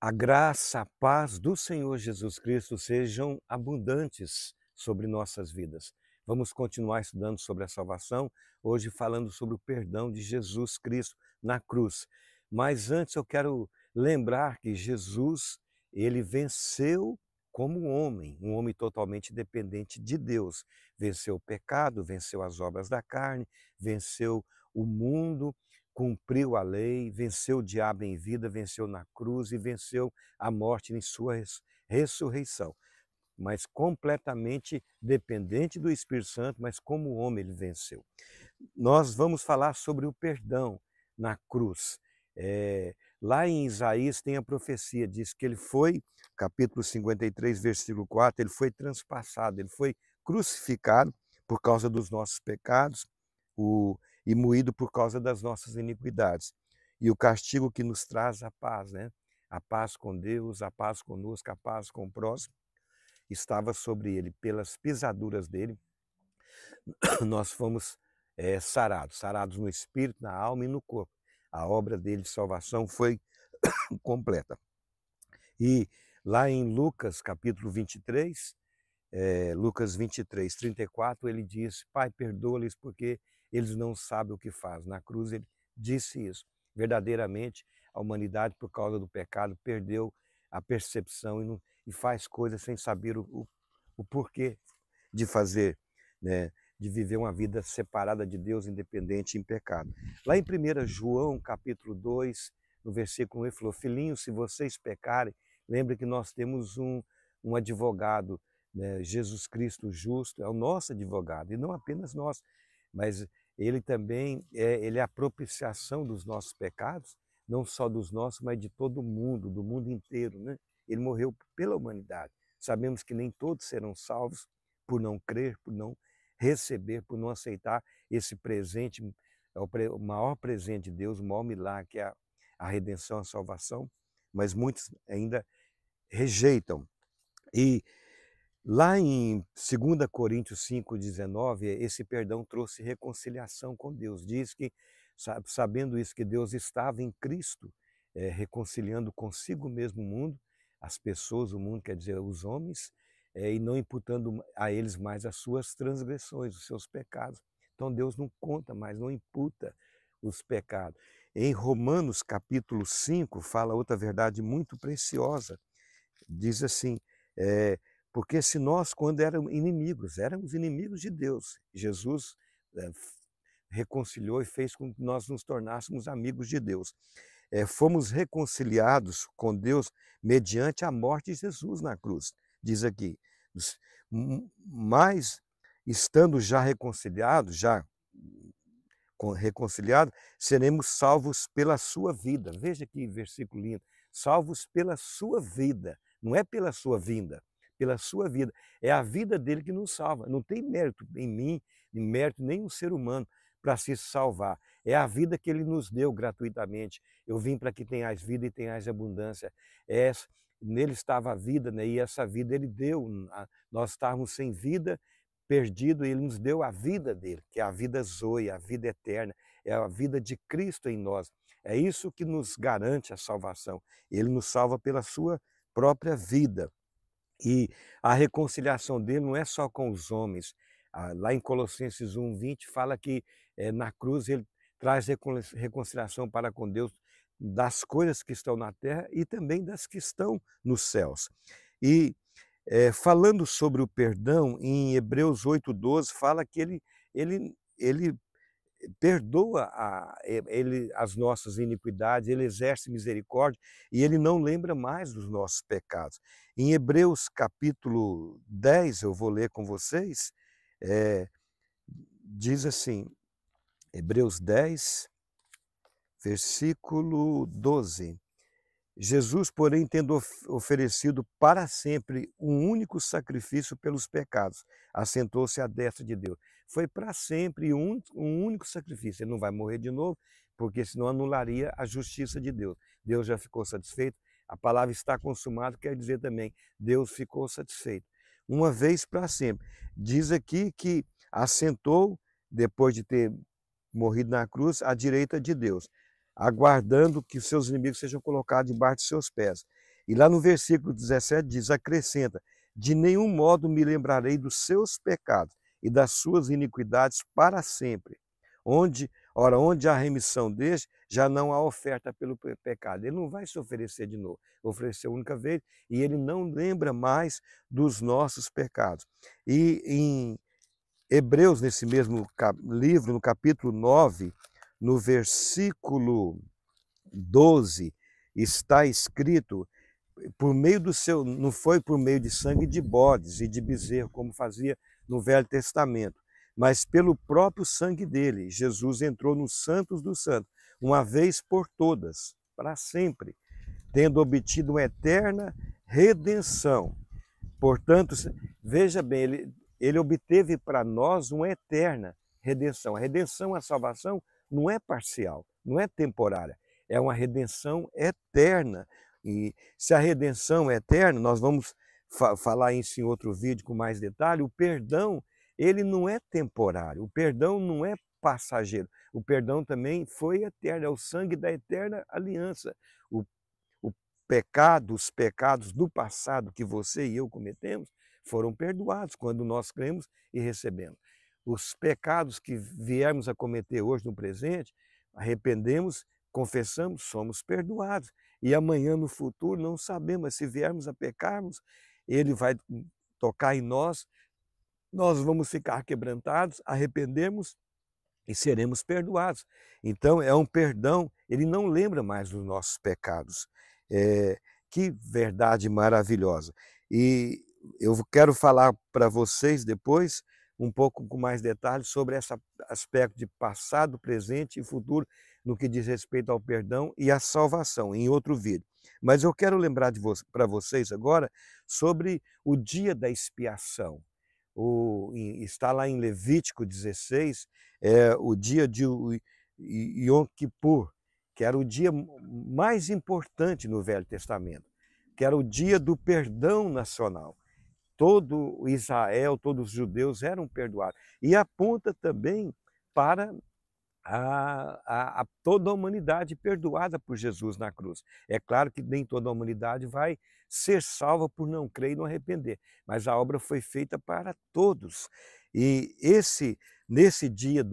A graça, a paz do Senhor Jesus Cristo sejam abundantes sobre nossas vidas. Vamos continuar estudando sobre a salvação, hoje falando sobre o perdão de Jesus Cristo na cruz. Mas antes eu quero lembrar que Jesus, ele venceu como um homem totalmente dependente de Deus. Venceu o pecado, venceu as obras da carne, venceu o mundo, cumpriu a lei, venceu o diabo em vida, venceu na cruz e venceu a morte em sua ressurreição. Mas completamente dependente do Espírito Santo, mas como homem ele venceu. Nós vamos falar sobre o perdão na cruz. Lá em Isaías tem a profecia, diz que ele foi, capítulo 53, versículo 4, ele foi transpassado, ele foi crucificado por causa dos nossos pecados, e moído por causa das nossas iniquidades. E o castigo que nos traz a paz, né? A paz com Deus, a paz conosco, a paz com o próximo, estava sobre ele. Pelas pisaduras dele, nós fomos sarados no espírito, na alma e no corpo. A obra dele de salvação foi completa. E lá em Lucas, capítulo 23, Lucas 23, 34, ele diz: Pai, perdoa-lhes porque eles não sabem o que fazem. Na cruz ele disse isso. Verdadeiramente, a humanidade, por causa do pecado, perdeu a percepção e faz coisas sem saber o porquê de fazer, né? De viver uma vida separada de Deus, independente em pecado. Lá em 1 João, capítulo 2, no versículo 1, ele falou: Filhinhos, se vocês pecarem, lembre que nós temos um advogado, né? Jesus Cristo justo é o nosso advogado, e não apenas nós, mas ele também ele é a propiciação dos nossos pecados, não só dos nossos, mas de todo mundo, do mundo inteiro, né? Ele morreu pela humanidade. Sabemos que nem todos serão salvos por não crer, por não receber, por não aceitar esse presente, o maior presente de Deus, o maior milagre, que é a redenção, a salvação, mas muitos ainda rejeitam. E lá em 2 Coríntios 5,19, esse perdão trouxe reconciliação com Deus. Diz que, sabendo isso, que Deus estava em Cristo, reconciliando consigo mesmo o mundo, as pessoas, o mundo, quer dizer, os homens, e não imputando a eles mais as suas transgressões, os seus pecados. Então Deus não conta mais, não imputa os pecados. Em Romanos capítulo 5, fala outra verdade muito preciosa. Diz assim, porque se nós, quando éramos inimigos de Deus, Jesus reconciliou e fez com que nós nos tornássemos amigos de Deus. Fomos reconciliados com Deus mediante a morte de Jesus na cruz. Diz aqui, mas estando já reconciliados, seremos salvos pela sua vida. Veja que versículo lindo. Salvos pela sua vida, não é pela sua vinda, pela sua vida. É a vida dele que nos salva. Não tem mérito em mim, nem mérito nenhum ser humano para se salvar. É a vida que ele nos deu gratuitamente. Eu vim para que tenhais vida e tenhais abundância. Nele estava a vida, né? E essa vida ele deu. Nós estávamos sem vida, perdido, e ele nos deu a vida dele, que é a vida zoe, a vida eterna, é a vida de Cristo em nós. É isso que nos garante a salvação. Ele nos salva pela sua própria vida. E a reconciliação dele não é só com os homens. Lá em Colossenses 1:20 fala que na cruz ele traz reconciliação para com Deus das coisas que estão na terra e também das que estão nos céus. E falando sobre o perdão, em Hebreus 8:12 fala que ele perdoa as nossas iniquidades, ele exerce misericórdia e ele não lembra mais dos nossos pecados. Em Hebreus capítulo 10, eu vou ler com vocês, diz assim, Hebreus 10, versículo 12. Jesus, porém, tendo oferecido para sempre um único sacrifício pelos pecados, assentou-se à destra de Deus. Foi para sempre um único sacrifício. Ele não vai morrer de novo, porque senão anularia a justiça de Deus. Deus já ficou satisfeito. A palavra está consumada quer dizer também, Deus ficou satisfeito. Uma vez para sempre. Diz aqui que assentou, depois de ter morrido na cruz, à direita de Deus, aguardando que os seus inimigos sejam colocados debaixo de seus pés. E lá no versículo 17 diz, acrescenta, de nenhum modo me lembrarei dos seus pecados e das suas iniquidades para sempre. Onde há remissão deste, já não há oferta pelo pecado. Ele não vai se oferecer de novo, ofereceu a única vez, e ele não lembra mais dos nossos pecados. E em Hebreus, nesse mesmo livro, no capítulo 9, no versículo 12, está escrito, por meio do seu, não foi por meio de sangue de bodes e de bezerro, como fazia no Velho Testamento, mas pelo próprio sangue dele, Jesus entrou nos santos dos santos, uma vez por todas, para sempre, tendo obtido uma eterna redenção. Portanto, veja bem, ele obteve para nós uma eterna redenção. A redenção, a salvação, não é parcial, não é temporária, é uma redenção eterna. E se a redenção é eterna, nós vamos falar isso em outro vídeo com mais detalhe, o perdão, ele não é temporário, o perdão não é passageiro, o perdão também foi eterno, é o sangue da eterna aliança. O pecado, os pecados do passado que você e eu cometemos foram perdoados quando nós cremos e recebemos. Os pecados que viermos a cometer hoje no presente, arrependemos, confessamos, somos perdoados. E amanhã no futuro não sabemos, mas se viermos a pecarmos, ele vai tocar em nós, nós vamos ficar quebrantados, arrependemos e seremos perdoados. Então é um perdão, ele não lembra mais dos nossos pecados. Que verdade maravilhosa. E eu quero falar para vocês depois, um pouco com mais detalhes, sobre esse aspecto de passado, presente e futuro, no que diz respeito ao perdão e à salvação, em outro vídeo. Mas eu quero lembrar para vocês agora sobre o dia da expiação. Está lá em Levítico 16, o dia de Yom Kippur, que era o dia mais importante no Velho Testamento, que era o dia do perdão nacional. Todo Israel, todos os judeus eram perdoados. E aponta também para a toda a humanidade perdoada por Jesus na cruz. É claro que nem toda a humanidade vai ser salva por não crer e não arrepender, mas a obra foi feita para todos. E nesse dia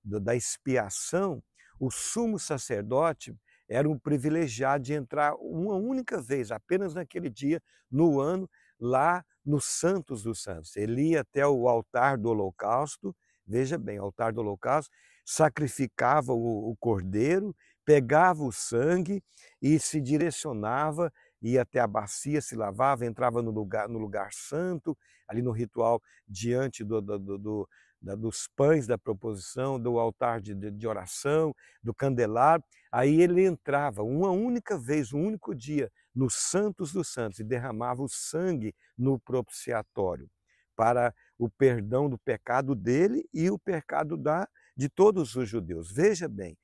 da expiação, o sumo sacerdote era um privilegiado de entrar uma única vez, apenas naquele dia, no ano, lá nos Santos dos Santos. Ele ia até o altar do holocausto, veja bem, o altar do holocausto, sacrificava o cordeiro, pegava o sangue e se direcionava, ia até a bacia, se lavava, entrava no lugar santo, ali no ritual, diante dos pães da proposição, do altar de oração, do candelabro. Aí ele entrava uma única vez, um único dia, nos Santos dos Santos e derramava o sangue no propiciatório para o perdão do pecado dele e o pecado de todos os judeus. Veja bem,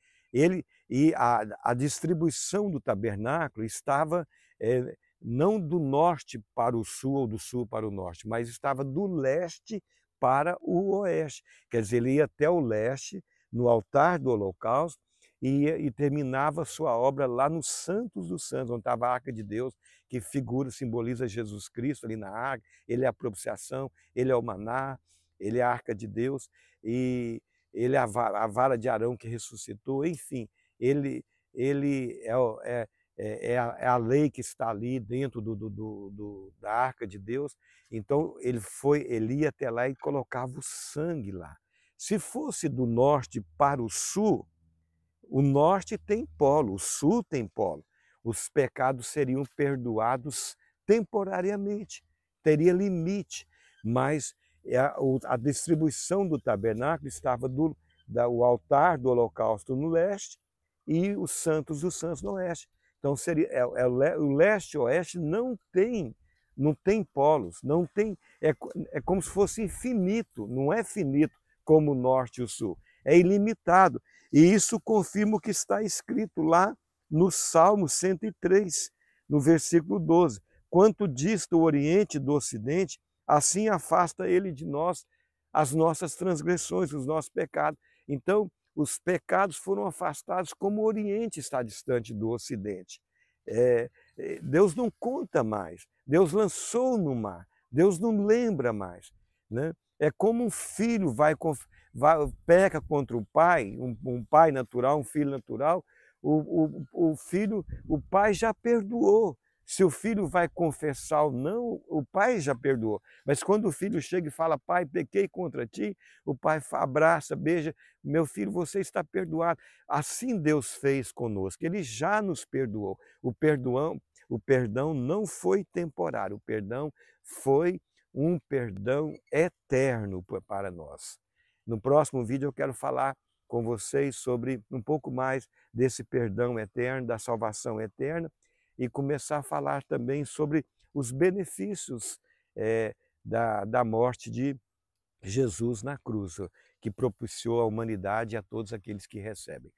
a distribuição do tabernáculo estava não do norte para o sul ou do sul para o norte, mas estava do leste para o oeste. Quer dizer, ele ia até o leste, no altar do holocausto, e terminava a sua obra lá nos Santos dos Santos, onde estava a Arca de Deus, que simboliza Jesus Cristo ali na arca. Ele é a propiciação, ele é o maná, ele é a Arca de Deus, e ele é a vara de Arão que ressuscitou, enfim, ele é a lei que está ali dentro da Arca de Deus. Então ele ia até lá e colocava o sangue lá. Se fosse do norte para o sul, o norte tem polo, o sul tem polo. Os pecados seriam perdoados temporariamente, teria limite, mas a distribuição do tabernáculo estava o altar do holocausto no leste e os Santos dos Santos no oeste. Então o leste e o oeste não tem polos, não tem, é como se fosse infinito, não é finito como o norte e o sul, é ilimitado. E isso confirma o que está escrito lá no Salmo 103, no versículo 12. Quanto dista o Oriente do Ocidente, assim afasta ele de nós as nossas transgressões, os nossos pecados. Então, os pecados foram afastados como o Oriente está distante do Ocidente. Deus não conta mais, Deus lançou no mar, Deus não lembra mais, né? É como um filho peca contra o pai, um pai natural, um filho natural, o filho, o pai já perdoou. Se o filho vai confessar ou não, o pai já perdoou. Mas quando o filho chega e fala, pai, pequei contra ti, o pai abraça, beija, meu filho, você está perdoado. Assim Deus fez conosco, ele já nos perdoou. O perdão não foi temporário, o perdão foi um perdão eterno para nós. No próximo vídeo eu quero falar com vocês sobre um pouco mais desse perdão eterno, da salvação eterna, e começar a falar também sobre os benefícios da morte de Jesus na cruz, que propiciou à humanidade e a todos aqueles que recebem.